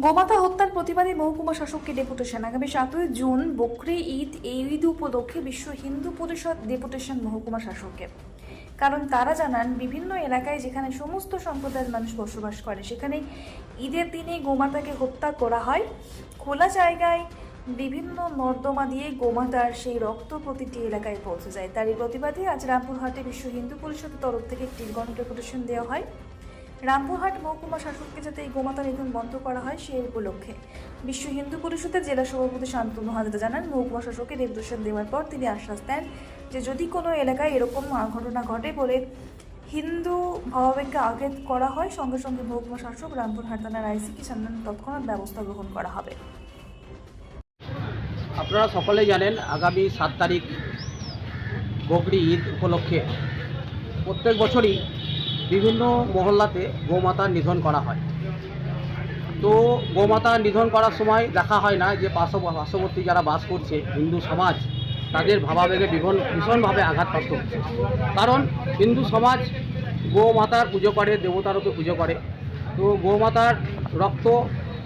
গোমাতা হত্যার প্রতিবাদে মহকুমা শাসককে ডেপুটেশন। আগামী 7ই জুন বকরি ঈদ, এই ঈদ উপলক্ষে বিশ্ব হিন্দু পরিষদ ডেপুটেশন মহকুমা শাসককে। কারণ তারা জানান, বিভিন্ন এলাকায় যেখানে সমস্ত সম্প্রদায়ের মানুষ বসবাস করে সেখানে ঈদের দিনে গোমাতাকে হত্যা করা হয়। খোলা জায়গায় বিভিন্ন নর্দমা দিয়ে গোমাতার সেই রক্ত প্রতিটি এলাকায় পৌঁছে যায়। তারই প্রতিবাদে আজ রামপুরহাটে বিশ্ব হিন্দু পরিষদের তরফ থেকে একটি গণডেপুটেশন দেওয়া হয়। রামপুরহাট মহকুমা শাসককে যাতে এই গোমাতা নিধন বন্ধ করা হয় সেই উপলক্ষে বিশ্ব হিন্দু পরিষদের জেলা সভাপতি শান্তনু হাজরা জানান, মহকুমা শাসককে ডেপুটেশন দেওয়ার পর তিনি আশ্বাস দেন যে যদি কোনো এলাকায় এরকম ঘটনা ঘটে বলে হিন্দু ভাবাবেগকে আঘাত করা হয়, সঙ্গে সঙ্গে মহকুমা শাসক রামপুরহাট থানার আইসিকে জানান তৎক্ষণাৎ ব্যবস্থা গ্রহণ করা হবে। আপনারা সকলেই জানেন, আগামী 7 তারিখ বকরি ঈদ উপলক্ষে প্রত্যেক বছরই বিভিন্ন মহল্লাতে গোমাতার নিধন করা হয়। তো গোমাতার নিধন করার সময় দেখা হয় না যে পার্শ্ববর্তী যারা বাস করছে হিন্দু সমাজ, তাদের ভাবাবেগে ভীষণভাবে আঘাতপ্রাপ্ত হচ্ছে। কারণ হিন্দু সমাজ গোমাতার পুজো করে, দেবতারূপে পুজো করে। তো গোমাতার রক্ত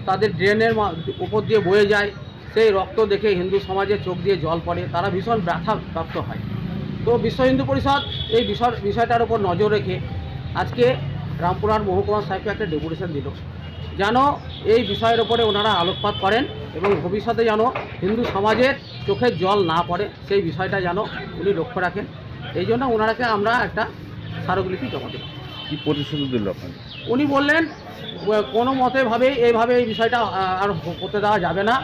তাদের ড্রেনের উপর দিয়ে বয়ে যায়, সেই রক্ত দেখে হিন্দু সমাজের চোখ দিয়ে জল পড়ে, তারা ভীষণ ব্যথাপ্রাপ্ত হয়। তো বিশ্ব হিন্দু পরিষদ এই বিষয়টার উপর নজর রেখে আজকে রামপুরহাট মহকুমা সাহেবকে একটা ডেপুটেশন দিল, যেন এই বিষয়ের উপরে ওনারা আলোকপাত করেন এবং ভবিষ্যতে যেন হিন্দু সমাজের চোখের জল না পড়ে সেই বিষয়টা যেন উনি লক্ষ্য রাখেন। এই জন্য ওনারাকে আমরা একটা স্মারকলিপি জমা দিলাম। কী প্রতিশ্রুতি দিল আপনাকে? উনি বললেন কোনো মতেভাবেই এইভাবে এই বিষয়টা আর করতে দেওয়া যাবে না।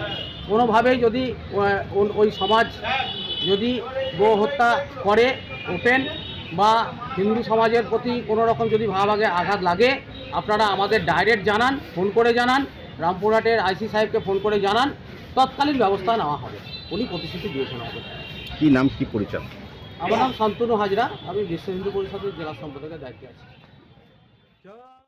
কোনোভাবেই যদি ওই সমাজ যদি গো হত্যা করে ওপেন বা হিন্দু সমাজের প্রতি কোনো রকম যদি ভাবাবেগে আঘাত লাগে, আপনারা আমাদের ডাইরেক্ট জানান, ফোন করে জানান, রামপুরহাটের আইসি সাহেবকে ফোন করে জানান, তৎকালীন ব্যবস্থা নেওয়া হবে। উনি প্রতিশ্রুতি দিয়েছেন আমাদের। কী নাম, কী পরিচয়? আমার নাম শান্তনু হাজরা, আমি বিশ্ব হিন্দু পরিষদের জেলা সম্পাদকের দায়িত্বে আছি।